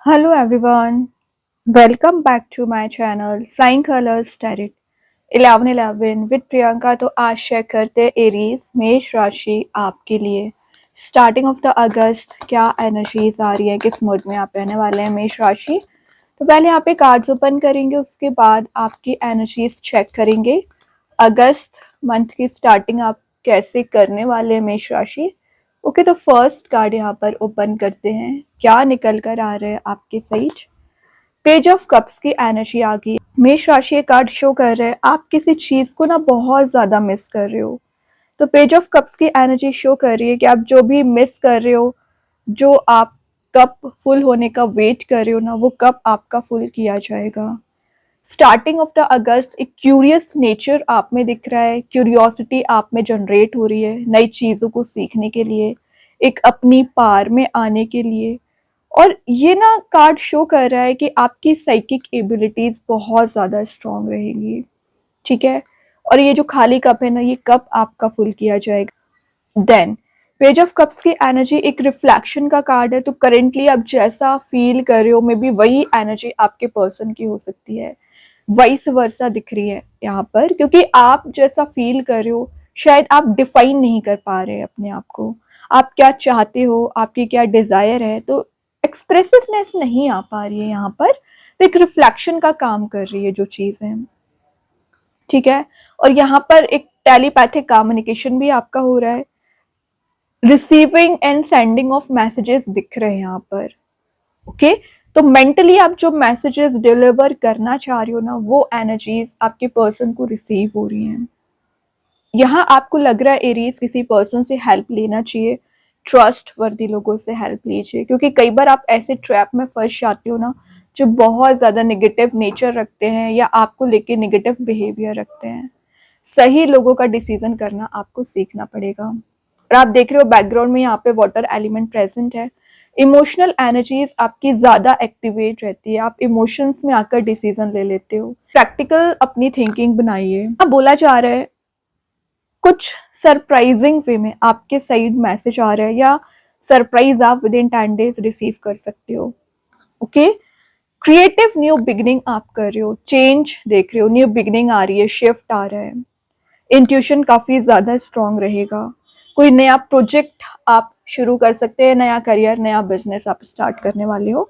Hello everyone, welcome back to my channel Flying Colors Tarot 1111 with Priyanka. तो आज share करते हैं एरीज मेष राशि आपके लिए स्टार्टिंग ऑफ द अगस्त क्या एनर्जीज आ रही है, किस मूड में आप रहने वाले हैं मेष राशि। तो पहले यहाँ पे कार्ड्स ओपन करेंगे, उसके बाद आपकी एनर्जीज चेक करेंगे। अगस्त मंथ की स्टार्टिंग आप कैसे करने वाले हैं मेष राशि। ओके, तो फर्स्ट कार्ड यहाँ पर ओपन करते हैं, क्या निकल कर आ रहे हैं आपके साइड। पेज ऑफ कप्स की एनर्जी आ गई। मेष राशि कार्ड शो कर रहे हैं आप किसी चीज को ना बहुत ज्यादा मिस कर रहे हो। तो पेज ऑफ कप्स की एनर्जी शो कर रही है कि आप जो भी मिस कर रहे हो, जो आप कप फुल होने का वेट कर रहे हो ना, वो कप आपका फुल किया जाएगा। स्टार्टिंग ऑफ द अगस्त एक क्यूरियस नेचर आप में दिख रहा है, क्यूरियोसिटी आप में जनरेट हो रही है नई चीज़ों को सीखने के लिए, एक अपनी पार में आने के लिए। और ये ना कार्ड शो कर रहा है कि आपकी साइकिक एबिलिटीज बहुत ज़्यादा स्ट्रांग रहेंगी, ठीक है। और ये जो खाली कप है ना, ये कप आपका फुल किया जाएगा। देन पेज ऑफ कप्स की एनर्जी एक रिफ्लेक्शन का कार्ड है। तो करेंटली आप जैसा फील कर रहे हो, मे बी वही एनर्जी आपके पर्सन की हो सकती है, वाइस वर्सा दिख रही है यहाँ पर, क्योंकि आप जैसा फील कर रहे हो शायद आप डिफाइन नहीं कर पा रहे हैं अपने आप को, आप क्या चाहते हो, आपकी क्या डिजायर है। तो एक्सप्रेसिवनेस नहीं आ पा रही है यहाँ पर, तो एक रिफ्लेक्शन का काम कर रही है जो चीज है, ठीक है। और यहाँ पर एक टेलीपैथिक कम्युनिकेशन भी आपका हो रहा है, receiving end sending of messages दिख रहे हैं यहाँ पर। ओके, तो मेंटली आप जो मैसेजेस डिलीवर करना चाह रही हो ना, वो एनर्जीज आपके पर्सन को रिसीव हो रही हैं। यहाँ आपको लग रहा है एरीज किसी पर्सन से हेल्प लेना चाहिए, ट्रस्ट वर्दी लोगों से हेल्प लीजिए, क्योंकि कई बार आप ऐसे ट्रैप में फंस जाते हो ना, जो बहुत ज्यादा नेगेटिव नेचर रखते हैं या आपको लेके नेगेटिव बिहेवियर रखते हैं। सही लोगों का डिसीजन करना आपको सीखना पड़ेगा। और आप देख रहे हो बैकग्राउंड में यहाँ पे वाटर एलिमेंट प्रेजेंट है। इमोशनल एनर्जीज आपकी ज्यादा एक्टिवेट रहती है, आप इमोशंस में आकर डिसीजन ले लेते हो। प्रैक्टिकल अपनी थिंकिंग बनाइए। अब बोला जा रहा है कुछ सरप्राइजिंग वे में आपके साइड मैसेज आ रहा है, या सरप्राइज आप विद इन 10 डेज रिसीव कर सकते हो। ओके, क्रिएटिव न्यू बिगनिंग आप कर रहे हो, चेंज देख रहे हो, न्यू बिगनिंग आ रही है, शिफ्ट आ रहा है। इंट्यूशन काफी ज्यादा स्ट्रांग रहेगा। कोई नया प्रोजेक्ट आप शुरू कर सकते हैं, नया करियर, नया बिजनेस आप स्टार्ट करने वाले हो।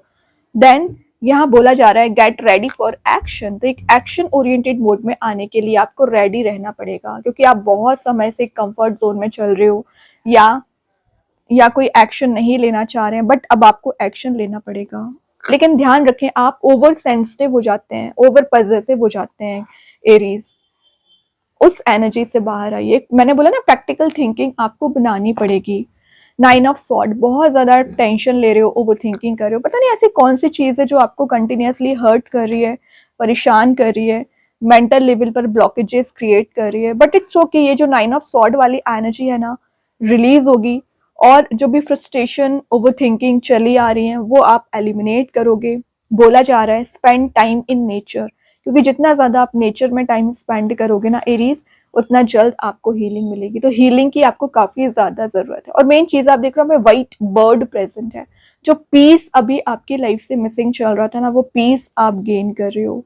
देन यहाँ बोला जा रहा है गेट रेडी फॉर एक्शन। तो एक एक्शन ओरिएंटेड मोड में आने के लिए आपको रेडी रहना पड़ेगा, क्योंकि आप बहुत समय से कंफर्ट जोन में चल रहे हो, या कोई एक्शन नहीं लेना चाह रहे हैं, बट अब आपको एक्शन लेना पड़ेगा। लेकिन ध्यान रखें, आप ओवर सेंसिटिव हो जाते हैं, ओवर पॉजेसिव हो जाते हैं एरीज, उस एनर्जी से बाहर आइए। मैंने बोला ना, प्रैक्टिकल थिंकिंग आपको बनानी पड़ेगी। 9 ऑफ सॉर्ड, बहुत ज्यादा टेंशन ले रहे हो, ओवर थिंकिंग कर रहे हो, पता नहीं ऐसी कौन सी चीज है जो आपको कंटिन्यूसली हर्ट कर रही है, परेशान कर रही है, मेंटल लेवल पर ब्लॉकेजेस क्रिएट कर रही है। बट इट्स ओके, ये जो 9 ऑफ सॉर्ड वाली एनर्जी है ना, रिलीज होगी, और जो भी फ्रस्ट्रेशन, ओवर थिंकिंग चली आ रही है, वो आप एलिमिनेट करोगे। बोला जा रहा है स्पेंड टाइम इन नेचर, क्योंकि जितना ज्यादा आप नेचर में टाइम स्पेंड करोगे ना एरीज, उतना जल्द आपको हीलिंग मिलेगी। तो हीलिंग की आपको काफी ज्यादा जरूरत है। और मेन चीज आप देख रहे हो, व्हाइट बर्ड प्रेजेंट है। जो पीस अभी आपकी लाइफ से मिसिंग चल रहा था ना, वो पीस आप गेन कर रहे हो।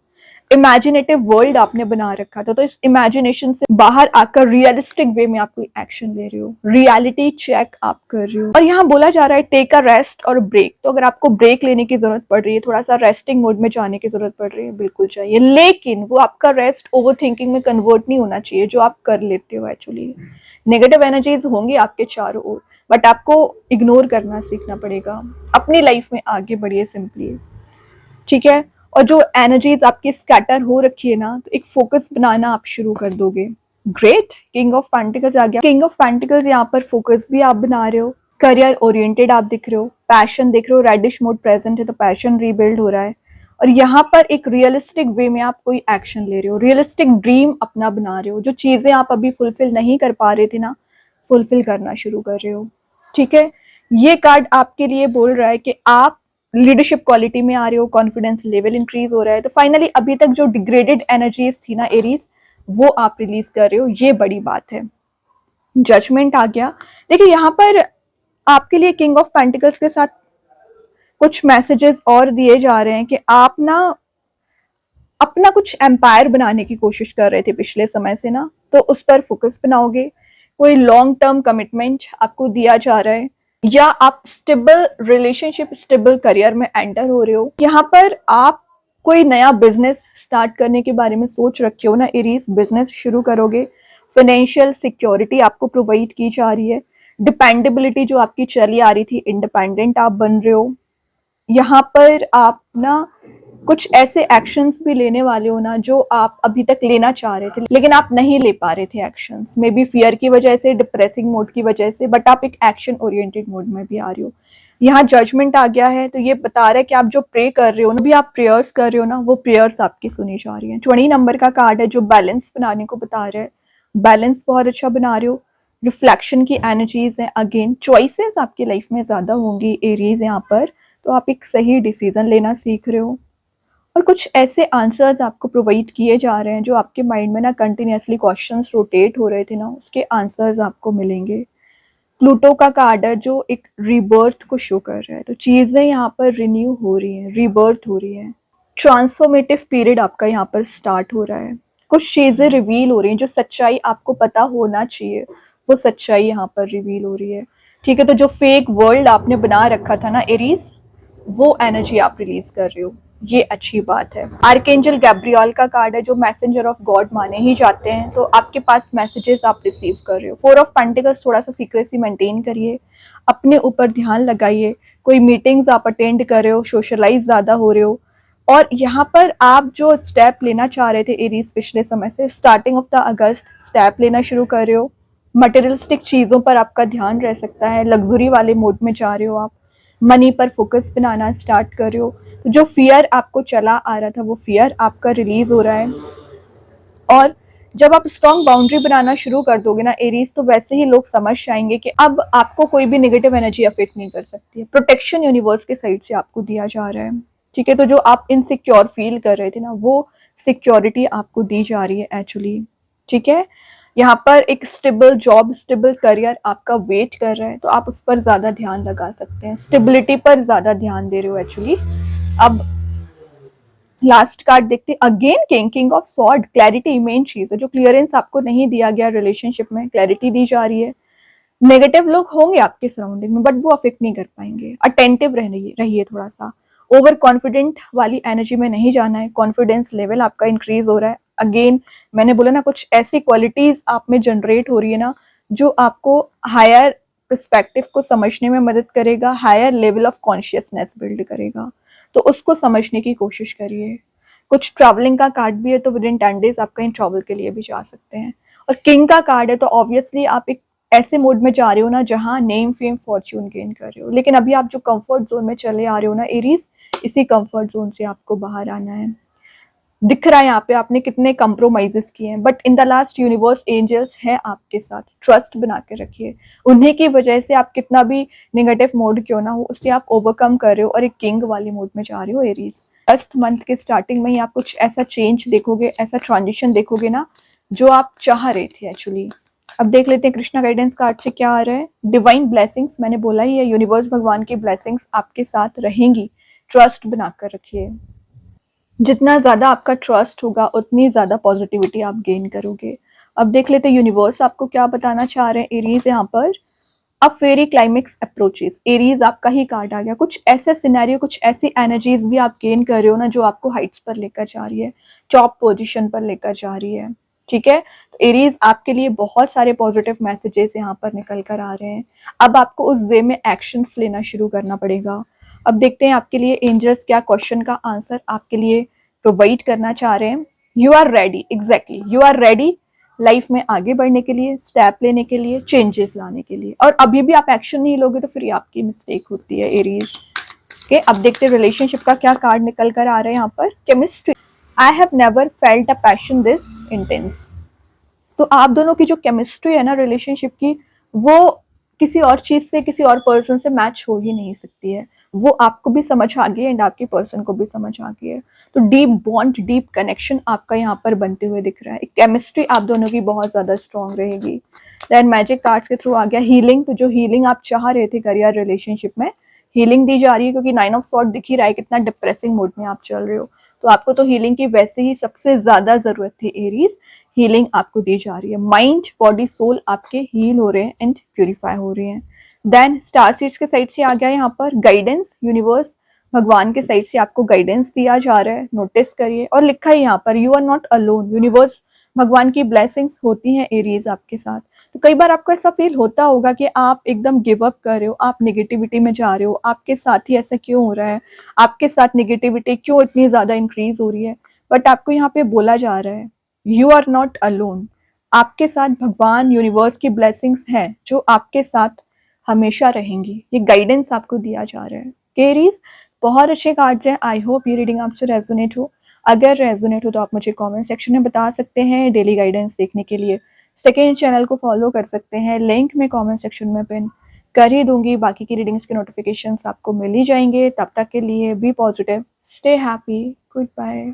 इमेजिनेटिव वर्ल्ड आपने बना रखा था, तो इस इमेजिनेशन से बाहर आकर रियलिस्टिक वे में आप कोई एक्शन ले रहे हो, रियलिटी चेक आप कर रहे हो। और यहाँ बोला जा रहा है टेक अ रेस्ट और ब्रेक। तो अगर आपको ब्रेक लेने की जरूरत पड़ रही है, थोड़ा सा रेस्टिंग मोड में जाने की जरूरत पड़ रही है, बिल्कुल चाहिए, लेकिन वो आपका रेस्ट ओवर थिंकिंग में कन्वर्ट नहीं होना चाहिए, जो आप कर लेते हो एक्चुअली। नेगेटिव एनर्जीज होंगी आपके चारों ओर, बट आपको इग्नोर करना सीखना पड़ेगा। अपनी लाइफ में आगे बढ़िए सिंपली, ठीक है। और जो एनर्जीज आपकी स्कैटर हो रखी है ना, तो एक फोकस बनाना आप शुरू कर दोगे। ग्रेट, किंग ऑफ पेंटिकल्स आ गया। किंग ऑफ पेंटिकल्स यहाँ पर फोकस भी आप बना रहे हो, करियर ओरिएंटेड आप दिख रहे हो, पैशन देख रहे हो, रेडिश मोड प्रेजेंट है, तो पैशन रीबिल्ड हो रहा है। और यहाँ पर एक रियलिस्टिक वे में आप कोई एक्शन ले रहे हो, रियलिस्टिक ड्रीम अपना बना रहे हो, जो चीजें आप अभी फुलफिल नहीं कर पा रहे थे ना, फुलफिल करना शुरू कर रहे हो, ठीक है। ये कार्ड आपके लिए बोल रहा है कि आप लीडरशिप क्वालिटी में आ रहे हो, कॉन्फिडेंस लेवल इंक्रीज हो रहा है। तो फाइनली अभी तक जो डिग्रेडेड एनर्जीज थी ना एरीज, वो आप रिलीज कर रहे हो, ये बड़ी बात है। जजमेंट आ गया। देखिए यहाँ पर आपके लिए किंग ऑफ पेंटिकल्स के साथ कुछ मैसेजेस और दिए जा रहे हैं कि आप ना अपना कुछ एम्पायर बनाने की कोशिश कर रहे थे पिछले समय से ना, तो उस पर फोकस बनाओगे। कोई लॉन्ग टर्म कमिटमेंट आपको दिया जा रहा है, या आप स्टेबल रिलेशनशिप, स्टेबल करियर में एंटर हो रहे हो। यहाँ पर आप कोई नया बिजनेस स्टार्ट करने के बारे में सोच रखे हो ना एरीज, बिजनेस शुरू करोगे। फाइनेंशियल सिक्योरिटी आपको प्रोवाइड की जा रही है। डिपेंडेबिलिटी जो आपकी चली आ रही थी, इंडिपेंडेंट आप बन रहे हो। यहाँ पर आप ना कुछ ऐसे एक्शंस भी लेने वाले हो ना जो आप अभी तक लेना चाह रहे थे लेकिन आप नहीं ले पा रहे थे एक्शंस, मे बी फियर की वजह से, डिप्रेसिंग मोड की वजह से, बट आप एक एक्शन ओरिएंटेड मोड में भी आ रहे हो। यहाँ जजमेंट आ गया है, तो ये बता रहा है कि आप जो प्रे कर रहे हो ना, भी आप प्रेयर्स कर रहे हो ना, वो प्रेयर्स आपकी सुनी जा रही है। 20 नंबर का कार्ड है जो बैलेंस बनाने को बता रहा है। बैलेंस बहुत अच्छा बना रहे हो। रिफ्लेक्शन की एनर्जीज है। अगेन चॉइसेस आपकी लाइफ में ज्यादा होंगी एरीज यहाँ पर, तो आप एक सही डिसीजन लेना सीख रहे हो। और कुछ ऐसे आंसर्स आपको प्रोवाइड किए जा रहे हैं जो आपके माइंड में ना कंटिन्यूसली क्वेश्चंस रोटेट हो रहे थे ना, उसके आंसर्स आपको मिलेंगे। प्लूटो का कार्ड है जो एक रीबर्थ को शो कर रहा है, तो चीजें यहाँ पर रिन्यू हो रही हैं, रीबर्थ हो रही है। ट्रांसफॉर्मेटिव पीरियड आपका यहाँ पर स्टार्ट हो रहा है। कुछ चीजें रिवील हो रही हैं, जो सच्चाई आपको पता होना चाहिए वो सच्चाई यहाँ पर रिवील हो रही है। ठीक है, तो जो फेक वर्ल्ड आपने बना रखा था ना एरीज, वो एनर्जी आप रिलीज कर रहे हो, ये अच्छी बात है। आर्कएंजल गैब्रियल का कार्ड है जो मैसेंजर ऑफ गॉड माने ही जाते हैं, तो आपके पास मैसेजेस आप रिसीव कर रहे हो। 4 ऑफ पेंटिकल्स, थोड़ा सा सीक्रेसी मेंटेन करिए, अपने ऊपर ध्यान लगाइए। कोई मीटिंग्स आप अटेंड कर रहे हो, सोशलाइज ज्यादा हो रहे हो। और यहाँ पर आप जो स्टेप लेना चाह रहे थे एरीज पिछले समय से, starting of the August step लेना शुरू कर रहे हो। मटेरियलिस्टिक चीजों पर आपका ध्यान रह सकता है, लग्जरी वाले मोड में जा रहे हो आप। मनी पर फोकस बनाना स्टार्ट कर रहे हो। तो जो फियर आपको चला आ रहा था वो फियर आपका रिलीज हो रहा है। और जब आप स्ट्रॉन्ग बाउंड्री बनाना शुरू कर दोगे ना एरीज, तो वैसे ही लोग समझ जाएंगे कि अब आपको कोई भी नेगेटिव एनर्जी अफेक्ट नहीं कर सकती है। प्रोटेक्शन यूनिवर्स के साइड से आपको दिया जा रहा है। ठीक है, तो जो आप इनसिक्योर फील कर रहे थे ना, वो सिक्योरिटी आपको दी जा रही है एक्चुअली। ठीक है, यहाँ पर एक स्टेबल जॉब, स्टेबल करियर आपका वेट कर रहा है, तो आप उस पर ज्यादा ध्यान लगा सकते हैं। स्टेबिलिटी पर ज्यादा ध्यान दे रहे हो एक्चुअली। अब लास्ट कार्ड देखते हैं, again king of sword. Clarity main चीज है, जो क्लियरेंस आपको नहीं दिया गया रिलेशनशिप में, क्लैरिटी दी जा रही है। नेगेटिव लोग होंगे आपके सराउंडिंग में, बट वो अफेक्ट नहीं कर पाएंगे। अटेंटिव रहिए थोड़ा सा। ओवर कॉन्फिडेंट वाली एनर्जी में नहीं जाना है। कॉन्फिडेंस लेवल आपका इंक्रीज हो रहा है। अगेन मैंने बोला ना, कुछ ऐसी क्वालिटीज आप में जनरेट हो रही है ना, जो आपको हायर पर्सपेक्टिव को समझने में मदद करेगा, higher level of consciousness build करेगा, तो उसको समझने की कोशिश करिए। कुछ ट्रैवलिंग का कार्ड भी है, तो विद इन 10 डेज आप कहीं ट्रैवल के लिए भी जा सकते हैं। और किंग का कार्ड है, तो ऑब्वियसली आप एक ऐसे मोड में जा रहे हो ना जहां नेम फेम फॉर्च्यून गेन कर रहे हो। लेकिन अभी आप जो कंफर्ट जोन में चले आ रहे हो ना एरीज, इसी कंफर्ट जोन से आपको बाहर आना है। दिख रहा है यहाँ पे आपने कितने कंप्रोमाइजेस किए हैं, but in the last universe angels है आपके साथ। ट्रस्ट बना के रखिए, उन्हीं की वजह से आप कितना भी नेगेटिव मोड क्यों ना हो, उससे आप ओवरकम कर रहे हो और एक किंग वाली मोड में जा रहे हो एरीज। अगस्त मंथ के स्टार्टिंग में ही आप कुछ ऐसा चेंज देखोगे, ऐसा ट्रांजिशन देखोगे ना जो आप चाह रहे थे एक्चुअली। अब देख लेते हैं कृष्णा गाइडेंस कार्ड से क्या आ रहा है। डिवाइन ब्लेसिंग्स, मैंने बोला ही है, यूनिवर्स भगवान की ब्लेसिंग्स आपके साथ रहेंगी। ट्रस्ट बनाकर रखिए। जितना ज्यादा आपका ट्रस्ट होगा उतनी ज्यादा पॉजिटिविटी आप गेन करोगे। अब देख लेते हैं यूनिवर्स आपको क्या बताना चाह रहे हैं एरीज यहाँ पर। अब फेरी क्लाइमेक्स अप्रोचेस, एरीज आपका ही कार्ड आ गया। कुछ ऐसे सिनेरियो, कुछ ऐसी एनर्जीज भी आप गेन कर रहे हो ना जो आपको हाइट्स पर लेकर जा रही है, टॉप पोजीशन पर लेकर जा रही है। ठीक है, तो एरीज आपके लिए बहुत सारे पॉजिटिव मैसेजेस यहाँ पर निकल कर आ रहे हैं। अब आपको उस वे में एक्शंस लेना शुरू करना पड़ेगा। अब देखते हैं आपके लिए एंजल्स क्या क्वेश्चन का आंसर आपके लिए प्रोवाइड करना चाह रहे हैं। You are ready, exactly you are ready life में आगे बढ़ने के लिए, स्टेप लेने के लिए, चेंजेस लाने के लिए। और अभी भी आप एक्शन नहीं लोगे तो फिर ये आपकी मिस्टेक होती है एरीज। ओके, अब देखते हैं रिलेशनशिप का क्या कार्ड निकल कर आ रहा है यहाँ पर। Chemistry, I have never felt a passion this intense. तो आप दोनों की जो केमिस्ट्री है ना रिलेशनशिप की, वो किसी और चीज से, किसी और पर्सन से मैच हो ही नहीं सकती है। वो आपको भी समझ आ गई है एंड आपके पर्सन को भी समझ आ गई है। तो डीप बॉन्ड, डीप कनेक्शन आपका यहाँ पर बनते हुए दिख रहा है। केमिस्ट्री आप दोनों की बहुत ज्यादा स्ट्रांग रहेगी। देन मैजिक कार्ड्स के थ्रू आ गया हीलिंग। तो जो हीलिंग आप चाह रहे थे करियर रिलेशनशिप में, हीलिंग दी जा रही है, क्योंकि 9 ऑफ स्वॉर्ड दिख ही रहा है कितना डिप्रेसिंग मूड में आप चल रहे हो, तो आपको तो हीलिंग की वैसे ही सबसे ज्यादा जरूरत थी एरीज। हीलिंग आपको दी जा रही है, माइंड बॉडी सोल आपके हील हो रहे हैं एंड प्यूरिफाई हो रहे हैं। देन स्टार सीड्स के साइड से आ गया यहाँ पर गाइडेंस, यूनिवर्स भगवान के साइड से आपको गाइडेंस दिया जा रहा है, नोटिस करिए। और लिखा है यहाँ पर you are not alone, universe भगवान की ब्लेसिंग्स होती हैं एरीज आपके साथ। तो कई बार आपको ऐसा फील होता होगा कि आप एकदम गिव अप कर रहे हो, आप नेगेटिविटी में जा रहे हो, आपके साथ ही ऐसा क्यों हो रहा है, आपके साथ नेगेटिविटी क्यों इतनी ज्यादा इंक्रीज हो रही है। बट आपको यहाँ पे बोला जा रहा है यू आर नॉट अलोन, आपके साथ भगवान यूनिवर्स की ब्लेसिंग्स हैं जो आपके साथ हमेशा रहेंगी। ये गाइडेंस आपको दिया जा रहा है। केरीज बहुत अच्छे कार्ड्स हैं, आई होप ये रीडिंग आपसे रेजोनेट हो। अगर रेजोनेट हो तो आप मुझे कमेंट सेक्शन में बता सकते हैं। डेली गाइडेंस देखने के लिए सेकेंड चैनल को फॉलो कर सकते हैं, लिंक में कमेंट सेक्शन में पिन कर ही दूंगी। बाकी की रीडिंग्स के नोटिफिकेशंस आपको मिल ही जाएंगे। तब तक के लिए be positive, stay happy, good bye.